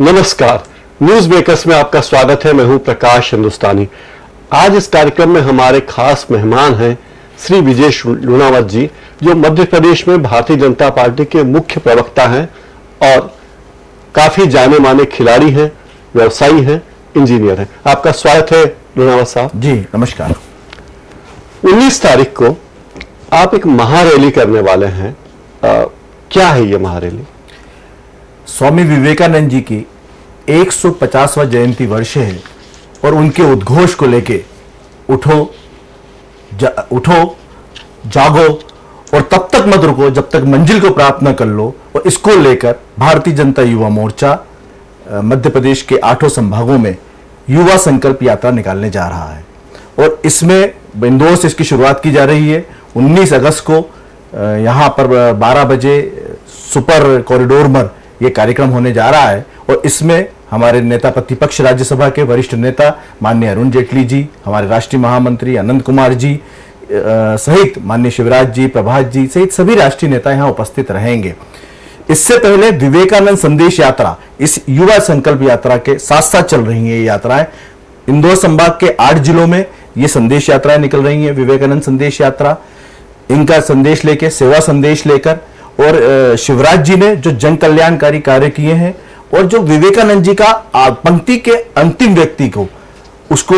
नमस्कार, news makers में आपका स्वागत है। मैं हूं प्रकाश हिंदुस्तानी। आज इस कार्यक्रम में हमारे खास मेहमान हैं श्री विजय लुणावत जी, जो मध्य प्रदेश में भारतीय जनता पार्टी के मुख्य प्रवक्ता हैं और काफी जाने माने खिलाड़ी हैं, व्यवसायी हैं, इंजीनियर हैं। आपका स्वागत है लुणावत साहब। जी नमस्कार। 19 तारीख को आप एक महारैली करने वाले हैं। क्या है ये महारैली? स्वामी विवेकानंद जी की 150वां जयंती वर्ष है और उनके उद्घोष को लेके उठो जागो और तब तक मत रुको जब तक मंजिल को प्राप्त न कर लो। और इसको लेकर भारतीय जनता युवा मोर्चा मध्य प्रदेश के 8 संभागों में युवा संकल्प यात्रा निकालने जा रहा है और इसमें इंदौर से इसकी शुरुआत की जा रही है। 19 अगस्त को यहाँ पर 12 बजे सुपर कॉरिडोर पर यह कार्यक्रम होने जा रहा है और इसमें हमारे नेता प्रतिपक्ष राज्यसभा के वरिष्ठ नेता माननीय अरुण जेटली जी, हमारे राष्ट्रीय महामंत्री अनंत कुमार जी सहित माननीय शिवराज जी, प्रभात जी सहित सभी राष्ट्रीय नेता यहाँ उपस्थित रहेंगे। इससे पहले विवेकानंद संदेश यात्रा, इस युवा संकल्प यात्रा के साथ साथ चल रही है ये यात्राएं। इंदौर संभाग के 8 जिलों में ये संदेश यात्राएं निकल रही हैं। विवेकानंद संदेश यात्रा, इनका संदेश लेके, सेवा संदेश लेकर, और शिवराज जी ने जो जन कल्याणकारी कार्य किए हैं और जो विवेकानंद जी का पंक्ति के अंतिम व्यक्ति को उसको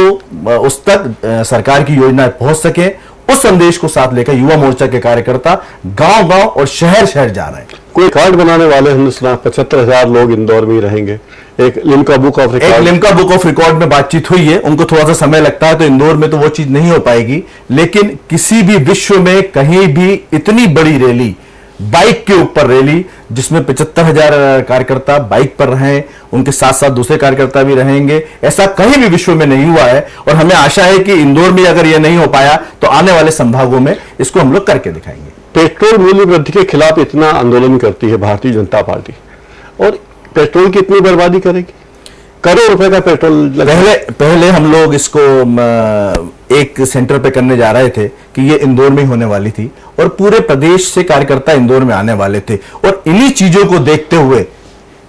उस तक सरकार की योजनाएं पहुंच सके, उस संदेश को साथ लेकर युवा मोर्चा के कार्यकर्ता गांव गांव और शहर शहर जा रहे हैं। कोई कार्ड बनाने वाले हिंदुस्तान 75,000 लोग इंदौर में ही रहेंगे। एक लिम्का बुक ऑफ रिकॉर्ड में बातचीत हुई है। उनको थोड़ा सा समय लगता है तो इंदौर में तो वो चीज नहीं हो पाएगी, लेकिन किसी भी विश्व में कहीं भी इतनी बड़ी रैली, बाइक के ऊपर रैली, जिसमें 75,000 कार्यकर्ता बाइक पर रहें, उनके साथ साथ दूसरे कार्यकर्ता भी रहेंगे, ऐसा कहीं भी विश्व में नहीं हुआ है। और हमें आशा है कि इंदौर में अगर यह नहीं हो पाया तो आने वाले संभागों में इसको हम लोग करके दिखाएंगे। पेट्रोल मूल्य वृद्धि के खिलाफ इतना आंदोलन करती है भारतीय जनता पार्टी और पेट्रोल की इतनी बर्बादी करेगी। करोड़ रुपए का पेट्रोल पहले हम लोग इसको एक सेंटर पे करने जा रहे थे कि ये इंदौर में ही होने वाली थी और पूरे प्रदेश से कार्यकर्ता इंदौर में आने वाले थे। और इन्हीं चीजों को देखते हुए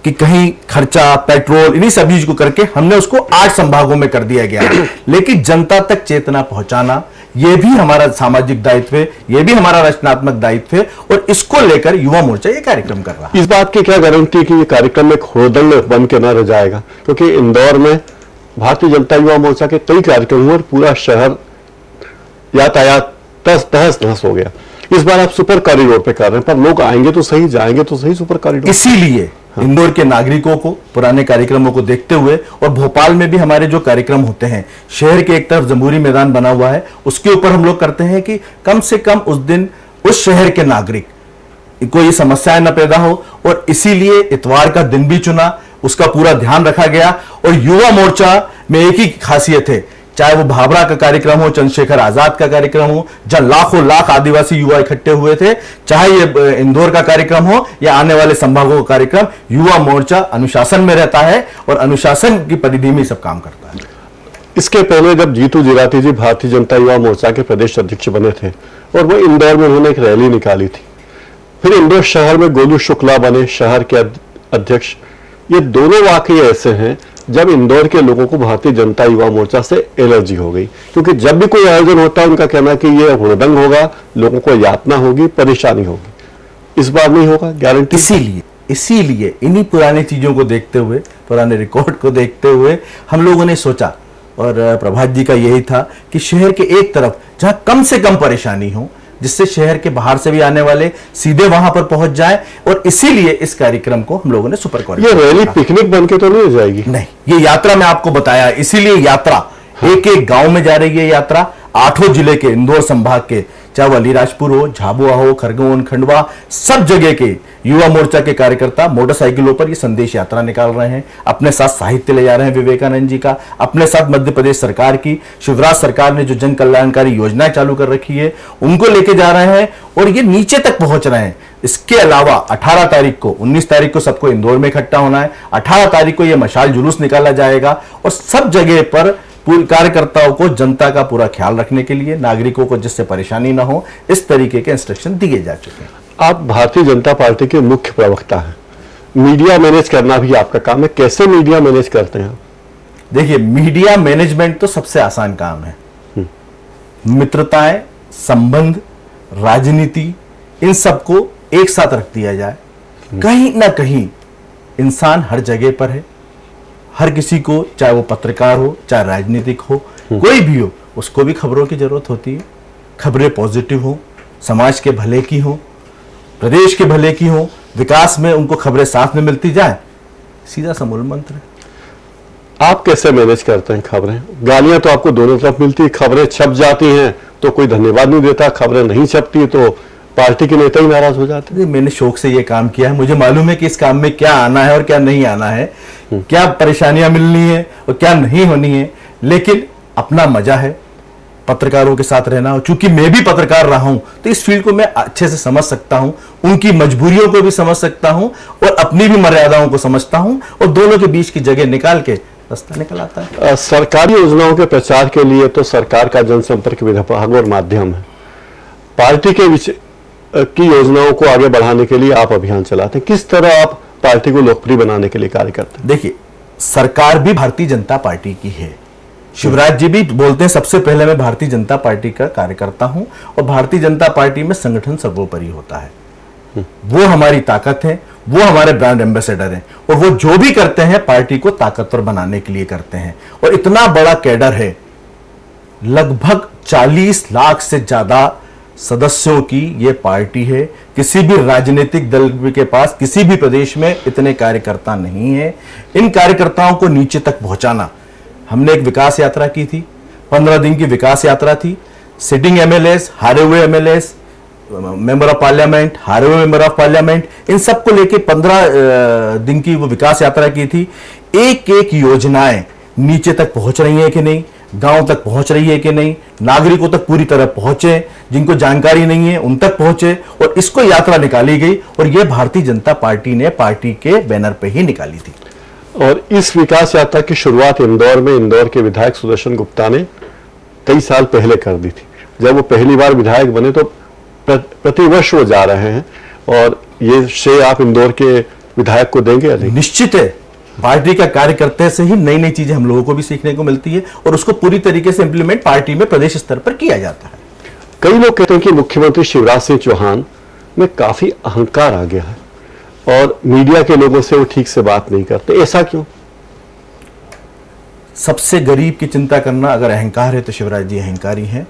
कि कहीं खर्चा, पेट्रोल, इन्हीं सब चीज को करके हमने उसको 8 संभागों में कर दिया गया। लेकिन जनता तक चेतना पहुंचाना यह भी हमारा सामाजिक दायित्व है, यह भी हमारा रचनात्मक दायित्व है और इसको लेकर युवा मोर्चा ये कार्यक्रम कर रहा है। इस बात की क्या गारंटी कि ये कार्यक्रम एक हुड़दंग बन के न रह जाएगा? क्योंकि इंदौर में भारतीय जनता युवा मोर्चा के कई कार्यक्रम हुए और पूरा शहर यातायात तहस नहस हो गया। इस बार आप सुपर कॉरिडोर पे कर रहे हैं, पर लोग आएंगे तो सही, जाएंगे तो सही सुपर कॉरिडोर। इसीलिए इंदौर के नागरिकों को पुराने कार्यक्रमों को देखते हुए, और भोपाल में भी हमारे जो कार्यक्रम होते हैं, शहर के एक तरफ जमहूरी मैदान बना हुआ है, उसके ऊपर हम लोग करते हैं कि कम से कम उस दिन उस शहर के नागरिक को ये समस्याएं न पैदा हो। और इसीलिए इतवार का दिन भी चुना, उसका पूरा ध्यान रखा गया। और युवा मोर्चा में एक ही खासियत है, चाहे वो भाभरा का कार्यक्रम हो, चंद्रशेखर आजाद का कार्यक्रम हो, जहां लाखों लाख आदिवासी युवा इकट्ठे हुए थे, चाहे ये इंदौर का कार्यक्रम हो या आने वाले संभागों का कार्यक्रम, युवा मोर्चा अनुशासन में रहता है और अनुशासन की परिधि में सब काम करता है। इसके पहले जब जीतू जिराती जी भारतीय जनता युवा मोर्चा के प्रदेश अध्यक्ष बने थे और वो इंदौर में उन्होंने एक रैली निकाली थी, फिर इंदौर शहर में गोलू शुक्ला बने शहर के अध्यक्ष। ये दोनों वाकई ऐसे हैं जब इंदौर के लोगों को भारतीय जनता युवा मोर्चा से एलर्जी हो गई, क्योंकि जब भी कोई आयोजन होता है उनका कहना कि ये हुड़दंग होगा, लोगों को यातना होगी, परेशानी होगी। इस बार नहीं होगा, गारंटी। इसीलिए इन्हीं पुरानी चीजों को देखते हुए, पुराने रिकॉर्ड को देखते हुए हम लोगों ने सोचा, और प्रभात जी का यही था कि शहर के एक तरफ जहां कम से कम परेशानी हो, जिससे शहर के बाहर से भी आने वाले सीधे वहां पर पहुंच जाए। और इसीलिए इस कार्यक्रम को हम लोगों ने सुपर कॉरिडोर। ये रैली पिकनिक बनके तो नहीं हो जाएगी? नहीं, ये यात्रा मैं आपको बताया, इसीलिए यात्रा एक एक गांव में जा रही है। यात्रा 8 जिले के, इंदौर संभाग के, चाहे वो अलीराजपुर हो, झाबुआ हो, खरगोन, खंडवा, सब जगह के युवा मोर्चा के कार्यकर्ता मोटरसाइकिलों पर ये संदेश यात्रा निकाल रहे हैं। अपने साथ साहित्य ले जा रहे हैं विवेकानंद जी का, अपने साथ मध्य प्रदेश सरकार की, शिवराज सरकार ने जो जन कल्याणकारी योजनाएं चालू कर रखी है उनको लेके जा रहे हैं और ये नीचे तक पहुंच रहे हैं। इसके अलावा 18 तारीख को, 19 तारीख को सबको इंदौर में इकट्ठा होना है, 18 तारीख को यह मशाल जुलूस निकाला जाएगा और सब जगह पर कार्यकर्ताओं को जनता का पूरा ख्याल रखने के लिए, नागरिकों को जिससे परेशानी ना हो, इस तरीके के इंस्ट्रक्शन दिए जा चुके हैं। आप भारतीय जनता पार्टी के मुख्य प्रवक्ता हैं, मीडिया मैनेज करना भी आपका काम है, कैसे मीडिया मैनेज करते हैं? देखिए, मीडिया मैनेजमेंट तो सबसे आसान काम है। मित्रताएं, संबंध, राजनीति, इन सबको एक साथ रख दिया जाए। कहीं ना कहीं इंसान हर जगह पर है, हर किसी को, चाहे वो पत्रकार हो, चाहे राजनीतिक हो, कोई भी हो, उसको भी खबरों की जरूरत होती है। खबरें पॉजिटिव हो, समाज के भले की हो, प्रदेश के भले की हो, विकास में उनको खबरें साथ में मिलती जाए, सीधा सा मूल मंत्र है। आप कैसे मैनेज करते हैं खबरें? गालियां तो आपको दोनों तरफ मिलती है, खबरें छप जाती हैं तो कोई धन्यवाद नहीं देता, खबरें नहीं छपती तो पार्टी के नेता ही नाराज हो जाते हैं। मैंने शौक से ये काम किया है, मुझे मालूम है कि इस काम में क्या आना है और क्या नहीं आना है, क्या परेशानियां मिलनी है और क्या नहीं होनी है, लेकिन अपना मजा है पत्रकारों के साथ रहना। और चूंकि मैं भी पत्रकार रहा हूं तो इस फील्ड को मैं अच्छे से समझ सकता हूं, उनकी मजबूरियों को भी समझ सकता हूं और अपनी भी मर्यादाओं को समझता हूं, और दोनों के बीच की जगह निकाल के रास्ता निकल आता है। सरकारी योजनाओं के प्रचार के लिए तो सरकार का जनसंपर्क विभाग और माध्यम है, पार्टी के की योजनाओं को आगे बढ़ाने के लिए आप अभियान चलाते हैं। किस तरह आप पार्टी को लोकप्रिय बनाने के लिए कार्य करते हैं? देखिए, सरकार भी भारतीय जनता पार्टी की है। शिवराज जी भी बोलते हैं सबसे पहले मैं भारतीय जनता पार्टी का कार्यकर्ता हूं, और भारतीय जनता पार्टी में संगठन सर्वोपरि होता है। वो हमारी ताकत है, वो हमारे ब्रांड एम्बेसडर हैं, और वो जो भी करते हैं पार्टी को ताकतवर बनाने के लिए करते हैं। और इतना बड़ा कैडर है, लगभग 40 लाख से ज्यादा सदस्यों की ये पार्टी है। किसी भी राजनीतिक दल के पास किसी भी प्रदेश में इतने कार्यकर्ता नहीं है। इन कार्यकर्ताओं को नीचे तक पहुंचाना, हमने एक विकास यात्रा की थी, 15 दिन की विकास यात्रा थी। सिटिंग एमएलएस, हारे हुए एमएलएस, मेंबर ऑफ पार्लियामेंट, हारे हुए मेंबर ऑफ पार्लियामेंट, इन सबको लेके 15 दिन की वो विकास यात्रा की थी। एक एक योजनाएं नीचे तक पहुंच रही है कि नहीं, गांव तक पहुंच रही है कि नहीं, नागरिकों तक पूरी तरह पहुंचे, जिनको जानकारी नहीं है उन तक पहुंचे, और इसको यात्रा निकाली गई। और यह भारतीय जनता पार्टी ने पार्टी के बैनर पे ही निकाली थी। और इस विकास यात्रा की शुरुआत इंदौर में इंदौर के विधायक सुदर्शन गुप्ता ने कई साल पहले कर दी थी। जब वो पहली बार विधायक बने तो प्रतिवर्ष वो जा रहे हैं, और ये श्रेय आप इंदौर के विधायक को देंगे या नहीं? निश्चित है, पार्टी का कार्य करते से ही नई नई चीजें हम लोगों को भी सीखने को मिलती है, और उसको पूरी तरीके से इंप्लीमेंट पार्टी में प्रदेश स्तर पर किया जाता है। कई लोग कहते हैं कि मुख्यमंत्री शिवराज सिंह चौहान में काफी अहंकार आ गया है, और मीडिया के लोगों से वो ठीक से बात नहीं करते, ऐसा क्यों? सबसे गरीब की चिंता करना अगर अहंकार है तो शिवराज जी अहंकारी हैं।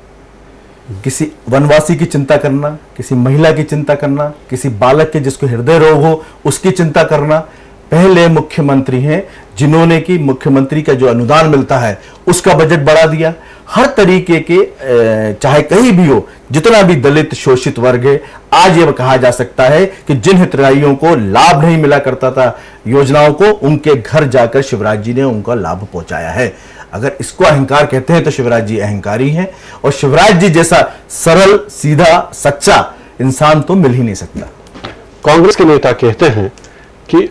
किसी वनवासी की चिंता करना, किसी महिला की चिंता करना, किसी बालक के जिसको हृदय रोग हो उसकी चिंता करना, पहले मुख्यमंत्री हैं जिन्होंने कि मुख्यमंत्री का जो अनुदान मिलता है उसका बजट बढ़ा दिया। हर तरीके के चाहे कहीं भी हो, जितना भी दलित शोषित वर्ग है, आज यह कहा जा सकता है कि जिन हितग्राहियों को लाभ नहीं मिला करता था योजनाओं को, उनके घर जाकर शिवराज जी ने उनका लाभ पहुंचाया है। अगर इसको अहंकार कहते हैं तो शिवराज जी अहंकारी हैं, और शिवराज जी जैसा सरल, सीधा, सच्चा इंसान तो मिल ही नहीं सकता। कांग्रेस के नेता कहते हैं कि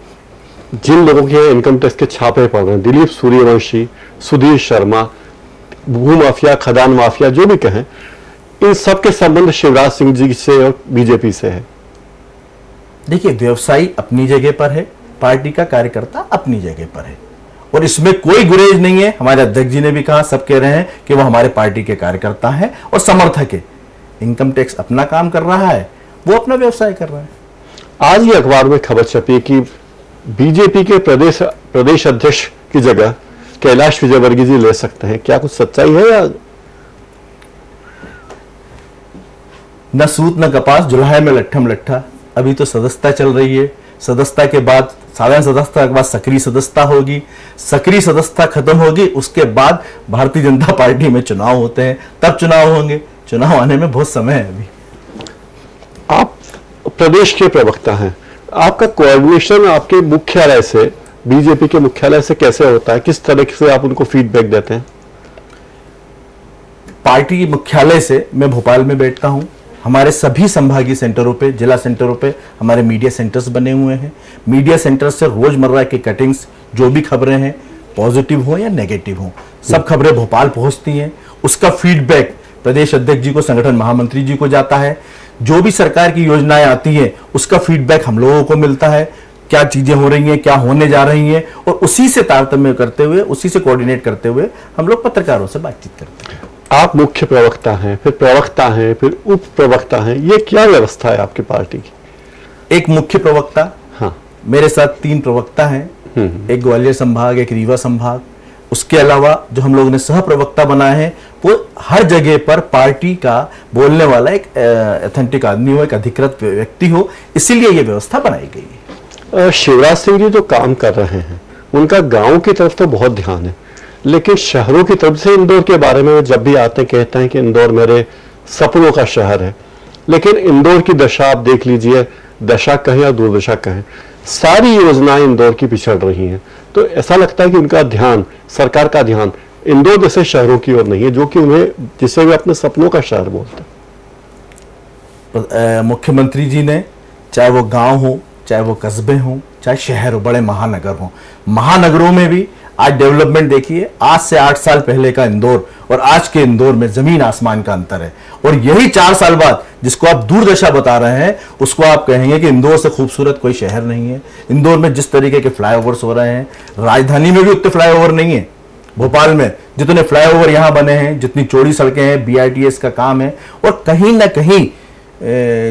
जिन लोगों के इनकम टैक्स के छापे पड़ रहे हैं, दिलीप सूर्यवंशी, सुधीर शर्मा, भू माफिया, खदान माफिया, जो भी कहें, इन सब के संबंध शिवराज सिंह जी से और बीजेपी से है। देखिए, व्यवसायी अपनी जगह पर है, पार्टी का कार्यकर्ता अपनी जगह पर है, और इसमें कोई गुरेज नहीं है। हमारे अध्यक्ष जी ने भी कहा, सब कह रहे हैं कि वो हमारे पार्टी के कार्यकर्ता हैं और समर्थक है। इनकम टैक्स अपना काम कर रहा है, वो अपना व्यवसाय कर रहा है। आज ही अखबार में खबर छपी कि बीजेपी के प्रदेश अध्यक्ष की जगह कैलाश विजयवर्गीय जी ले सकते हैं, क्या कुछ सच्चाई है या? न सूत न कपास, जुलाहे में लट्ठम लट्ठा। अभी तो सदस्यता चल रही है, सदस्यता के बाद साधारण सदस्यता के बाद सक्रिय सदस्यता होगी, सक्रिय सदस्यता खत्म होगी, उसके बाद भारतीय जनता पार्टी में चुनाव होते हैं, तब चुनाव होंगे। चुनाव आने में बहुत समय है अभी। आप प्रदेश के प्रवक्ता हैं, आपका कोऑर्डिनेशन आपके मुख्यालय से, बीजेपी के मुख्यालय से कैसे होता है? किस तरह से आप उनको फीडबैक देते हैं? पार्टी मुख्यालय से मैं भोपाल में बैठता हूं। हमारे सभी संभागीय सेंटरों पे, जिला सेंटरों पे हमारे मीडिया सेंटर्स बने हुए हैं। मीडिया सेंटर से रोजमर्रा की कटिंग्स, जो भी खबरें हैं, पॉजिटिव हो या नेगेटिव हो, सब खबरें भोपाल पहुंचती हैं। उसका फीडबैक प्रदेश अध्यक्ष जी को, संगठन महामंत्री जी को जाता है। जो भी सरकार की योजनाएं आती हैं उसका फीडबैक हम लोगों को मिलता है। क्या चीजें हो रही हैं, क्या होने जा रही हैं, और उसी से तारतम्य करते हुए, उसी से कोऑर्डिनेट करते हुए हम लोग पत्रकारों से बातचीत करते हैं। आप मुख्य प्रवक्ता हैं, फिर प्रवक्ता हैं, फिर उप प्रवक्ता हैं, ये क्या व्यवस्था है आपकी पार्टी की? एक मुख्य प्रवक्ता, हाँ, मेरे साथ 3 प्रवक्ता हैं, एक ग्वालियर संभाग, एक रीवा संभाग। उसके अलावा जो हम लोगों ने सह प्रवक्ता बनाए हैं, वो हर जगह पर पार्टी का बोलने वाला एक ऑथेंटिक आदमी हो, एक अधिकृत व्यक्ति हो, इसीलिए ये व्यवस्था बनाई गई है। शिवराज सिंह जी जो काम कर रहे हैं, उनका गांव की तरफ तो बहुत ध्यान है, लेकिन शहरों की तरफ से इंदौर के बारे में जब भी आते हैं कहते हैं कि इंदौर मेरे सपनों का शहर है। लेकिन इंदौर की दशा आप देख लीजिए, दशा कहें या दुर्दशा कहें, सारी योजनाएं इंदौर की पिछड़ रही हैं। तो ऐसा लगता है कि उनका ध्यान, सरकार का ध्यान इंदौर जैसे शहरों की ओर नहीं है, जो कि उन्हें, जिसे वे अपने सपनों का शहर बोलते हैं। मुख्यमंत्री जी ने, चाहे वो गांव हो, चाहे वो कस्बे हों, चाहे शहर हो, बड़े महानगर हों, महानगरों में भी आज डेवलपमेंट देखिए, आज से 8 साल पहले का इंदौर और आज के इंदौर में जमीन आसमान का अंतर है। और यही 4 साल बाद जिसको आप दूरदशा बता रहे हैं, उसको आप कहेंगे कि इंदौर से खूबसूरत कोई शहर नहीं है। इंदौर में जिस तरीके के फ्लाईओवर्स हो रहे हैं, राजधानी में भी उतने फ्लाईओवर नहीं है। भोपाल में जितने फ्लाईओवर यहां बने हैं, जितनी चौड़ी सड़कें हैं, BITS का काम है, और कहीं ना कहीं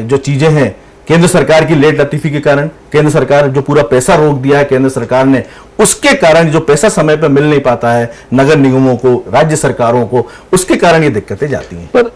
जो चीजें हैं, केंद्र सरकार की लेट लतीफी के कारण, केंद्र सरकार जो पूरा पैसा रोक दिया है केंद्र सरकार ने, उसके कारण जो पैसा समय पर मिल नहीं पाता है नगर निगमों को, राज्य सरकारों को, उसके कारण ये दिक्कतें जाती हैं। पर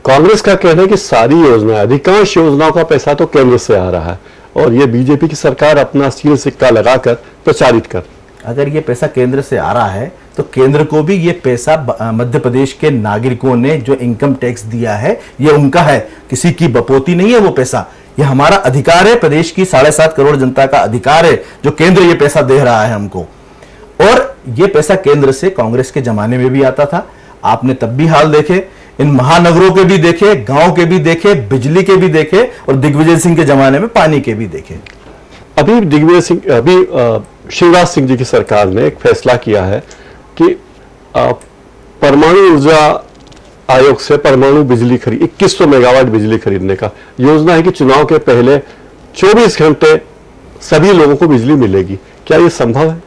कांग्रेस का कहना है कि सारी योजनाएं, अधिकांश योजनाओं का पैसा तो केंद्र से आ रहा है और ये बीजेपी की सरकार अपना सील सिक्का लगाकर प्रचारित कर। अगर ये पैसा केंद्र से आ रहा है तो केंद्र को भी ये पैसा मध्य प्रदेश के नागरिकों ने जो इनकम टैक्स दिया है, ये उनका है, किसी की बपोती नहीं है वो पैसा। ये हमारा अधिकार है, प्रदेश की 7.5 करोड़ जनता का अधिकार है, जो केंद्र ये पैसा दे रहा है हमको। और ये पैसा केंद्र से कांग्रेस के जमाने में भी आता था, आपने तब भी हाल देखे, इन महानगरों के भी देखे, गांव के भी देखे, बिजली के भी देखे, और दिग्विजय सिंह के जमाने में पानी के भी देखे। अभी शिवराज सिंह जी की सरकार ने एक फैसला किया है कि परमाणु ऊर्जा आयोग से परमाणु बिजली खरीद 2100 मेगावाट बिजली खरीदने का योजना है कि चुनाव के पहले 24 घंटे सभी लोगों को बिजली मिलेगी। क्या यह संभव है?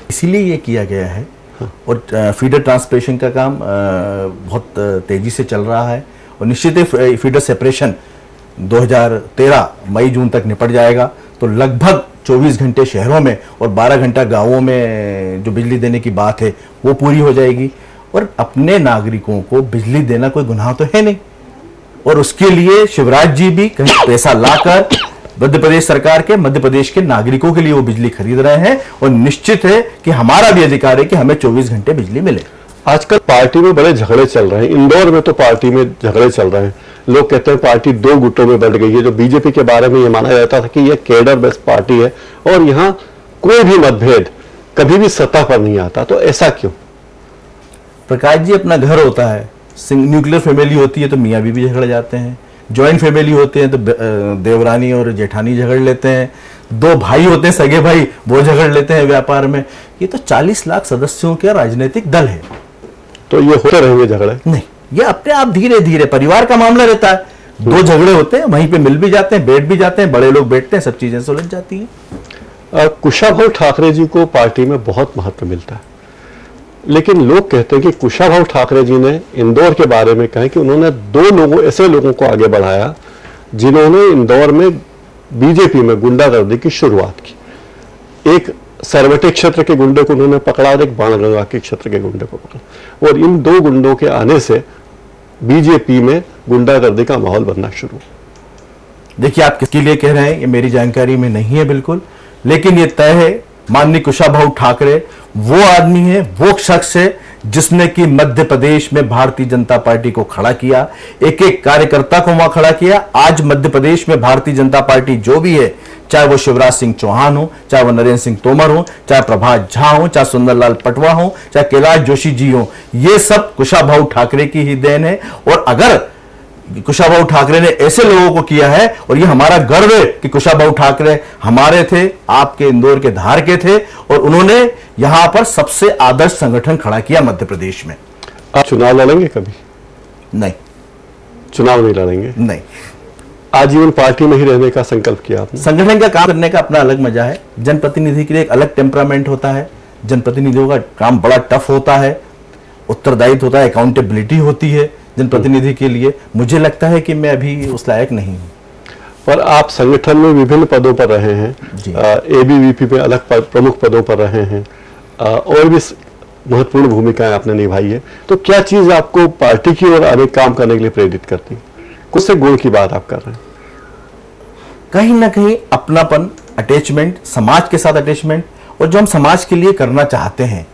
इसीलिए ये किया गया है। हाँ। और फीडर ट्रांसपोर्टेशन का काम बहुत तेजी से चल रहा है, और निश्चित ही फीडर सेपरेशन 2013 मई जून तक निपट जाएगा। तो लगभग 24 घंटे शहरों में और 12 घंटा गांवों में जो बिजली देने की बात है वो पूरी हो जाएगी। और अपने नागरिकों को बिजली देना कोई गुनाह तो है नहीं, और उसके लिए शिवराज जी भी कहीं पैसा लाकर मध्य प्रदेश सरकार के, मध्य प्रदेश के नागरिकों के लिए वो बिजली खरीद रहे हैं। और निश्चित है कि हमारा भी अधिकार है कि हमें 24 घंटे बिजली मिले। आजकल पार्टी में बड़े झगड़े चल रहे हैं, इंदौर में तो पार्टी में झगड़े चल रहे हैं। लोग कहते हैं पार्टी 2 गुटों में बढ़ गई है। जो बीजेपी के बारे में ये माना जाता था कि यह कैडर बेस्ड पार्टी है और यहां कोई भी मतभेद कभी भी सत्ता पर नहीं आता, तो ऐसा क्यों? प्रकाश जी, अपना घर होता है, न्यूक्लियर फैमिली होती है तो मियाँ बीवी झगड़ जाते हैं, ज्वाइंट फैमिली होते हैं तो देवरानी और जेठानी झगड़ लेते हैं, 2 भाई होते हैं सगे भाई, वो झगड़ लेते हैं व्यापार में। ये तो 40 लाख सदस्यों के राजनीतिक दल है, तो ये होते रहेंगे झगड़े? नहीं, ये अपने आप धीरे धीरे परिवार का मामला रहता है। 2 झगड़े होते हैं, वहीं पे मिल भी जाते हैं, बैठ भी जाते हैं, बड़े लोग बैठते हैं, सब चीजें सुलझ जाती हैं। कुशाभाऊ ठाकरे जी को पार्टी में बहुत महत्व मिलता है, लेकिन लोग कहते हैं कि कुशाभाऊ ठाकरे जी ने इंदौर के बारे में कहा कि उन्होंने 2 ऐसे लोगों को आगे बढ़ाया जिन्होंने इंदौर में बीजेपी में गुंडागर्दी की शुरुआत की। एक सरवटी क्षेत्र के गुंडे को उन्होंने पकड़ा और एक बाणगंगा के क्षेत्र के गुंडे को पकड़ा, और इन 2 गुंडों के आने से बीजेपी में गुंडागर्दी का माहौल बनना शुरू। देखिए, आप किसके लिए कह रहे हैं ये मेरी जानकारी में नहीं है बिल्कुल, लेकिन ये तय है माननीय कुशाभाऊ ठाकरे वो आदमी है, वो शख्स है जिसने कि मध्य प्रदेश में भारतीय जनता पार्टी को खड़ा किया, एक एक कार्यकर्ता को वहां खड़ा किया। आज मध्य प्रदेश में भारतीय जनता पार्टी जो भी है, चाहे वो शिवराज सिंह चौहान हो, चाहे वो नरेंद्र सिंह तोमर हो, चाहे प्रभात झा हो, चाहे सुंदरलाल पटवा हो, चाहे कैलाश जोशी जी हो, ये सब कुशाभाऊ ठाकरे की ही देन है। और अगर कुशाभाऊ ठाकरे ने ऐसे लोगों को किया है, और ये हमारा गर्व है कि कुशाभाऊ ठाकरे हमारे थे, आपके इंदौर के धार के थे, और उन्होंने यहां पर सबसे आदर्श संगठन खड़ा किया मध्य प्रदेश में। आप चुनाव लड़ेंगे कभी? नहीं, चुनाव नहीं लड़ेंगे? नहीं। आजीवन पार्टी में ही रहने का संकल्प किया आपने? संगठन का काम करने का अपना अलग मजा है। जनप्रतिनिधि के लिए एक अलग टेम्परामेंट होता है। जनप्रतिनिधियों का काम बड़ा टफ होता है, उत्तरदायित्व होता है, अकाउंटेबिलिटी होती है जनप्रतिनिधि के लिए। मुझे लगता है कि मैं अभी उस लायक नहीं हूं। पर आप संगठन में विभिन्न पदों पर रहे हैं, एबीवीपी में अलग प्रमुख पदों पर रहे हैं, और भी महत्वपूर्ण भूमिकाएं आपने निभाई है। तो क्या चीज आपको पार्टी की ओर अनेक काम करने के लिए प्रेरित करती है? कुछ से गुण की बात आप कर रहे हैं। कहीं ना कहीं अपनापन, अटैचमेंट, समाज के साथ अटैचमेंट, और जो हम समाज के लिए करना चाहते हैं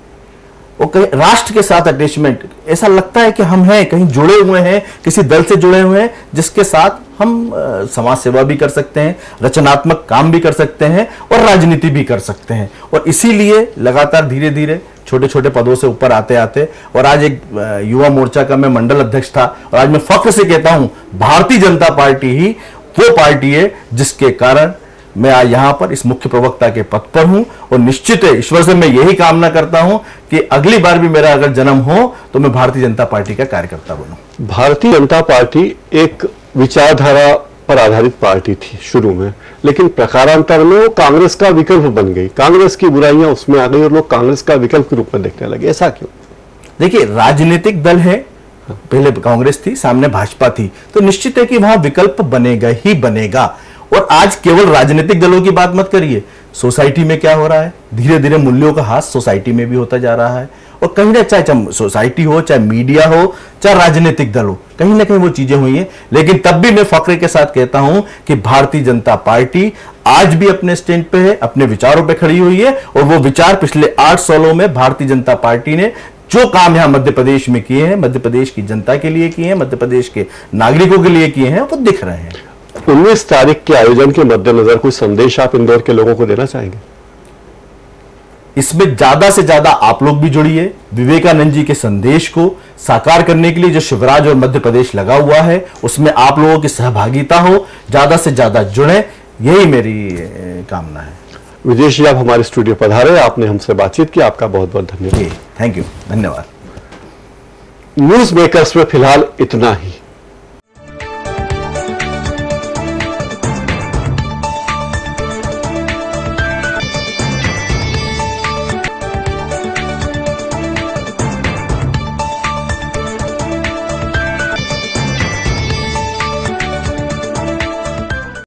वो कहीं राष्ट्र के साथ अटैचमेंट। ऐसा लगता है कि हम हैं, कहीं जुड़े हुए हैं, किसी दल से जुड़े हुए हैं जिसके साथ हम समाज सेवा भी कर सकते हैं, रचनात्मक काम भी कर सकते हैं और राजनीति भी कर सकते हैं। और इसीलिए लगातार धीरे धीरे छोटे छोटे पदों से ऊपर आते आते, और आज एक युवा मोर्चा का मैं मंडल अध्यक्ष था, और आज मैं फख्र से कहता हूं भारतीय जनता पार्टी ही वो पार्टी है जिसके कारण मैं आज यहां पर इस मुख्य प्रवक्ता के पद पर हूं। और निश्चित है, ईश्वर से मैं यही कामना करता हूं कि अगली बार भी मेरा अगर जन्म हो तो मैं भारतीय जनता पार्टी का कार्यकर्ता बनूं। भारतीय जनता पार्टी एक विचारधारा पर आधारित पार्टी थी शुरू में, लेकिन प्रकारांतर में वो कांग्रेस का विकल्प बन गई। कांग्रेस की बुराइयां उसमें आ गई और लोग कांग्रेस का विकल्प के रूप में देखने लगे। ऐसा क्यों? देखिए, राजनीतिक दल है, पहले कांग्रेस थी, सामने भाजपा थी, तो निश्चित है कि वहां विकल्प बनेगा ही बनेगा। और आज केवल राजनीतिक दलों की बात मत करिए, सोसाइटी में क्या हो रहा है, धीरे धीरे मूल्यों का ह्रास सोसाइटी में भी होता जा रहा है। और कहीं ना चाहे सोसाइटी हो, चाहे मीडिया हो, चाहे राजनीतिक दल हो, कहीं ना कहीं वो चीजें हुई हैं। लेकिन तब भी मैं फख्र के साथ कहता हूं कि भारतीय जनता पार्टी आज भी अपने स्टैंड पे है, अपने विचारों पे खड़ी हुई है। और वो विचार पिछले 8 सालों में भारतीय जनता पार्टी ने जो काम यहां मध्य प्रदेश में किए हैं, मध्य प्रदेश की जनता के लिए किए हैं, मध्य प्रदेश के नागरिकों के लिए किए हैं, वो दिख रहे हैं। 19 तारीख के आयोजन के मद्देनजर कोई संदेश आप इंदौर के लोगों को देना चाहेंगे? इसमें ज्यादा से ज्यादा आप लोग भी जुड़िए। विवेकानंद जी के संदेश को साकार करने के लिए जो शिवराज और मध्य प्रदेश लगा हुआ है, उसमें आप लोगों की सहभागिता हो, ज्यादा से ज्यादा जुड़े, यही मेरी कामना है। विदेश जी, आप हमारे स्टूडियो पधारे, आपने हमसे बातचीत की, आपका बहुत बहुत धन्यवाद। थैंक यू, धन्यवाद। न्यूज मेकर्स में फिलहाल इतना ही।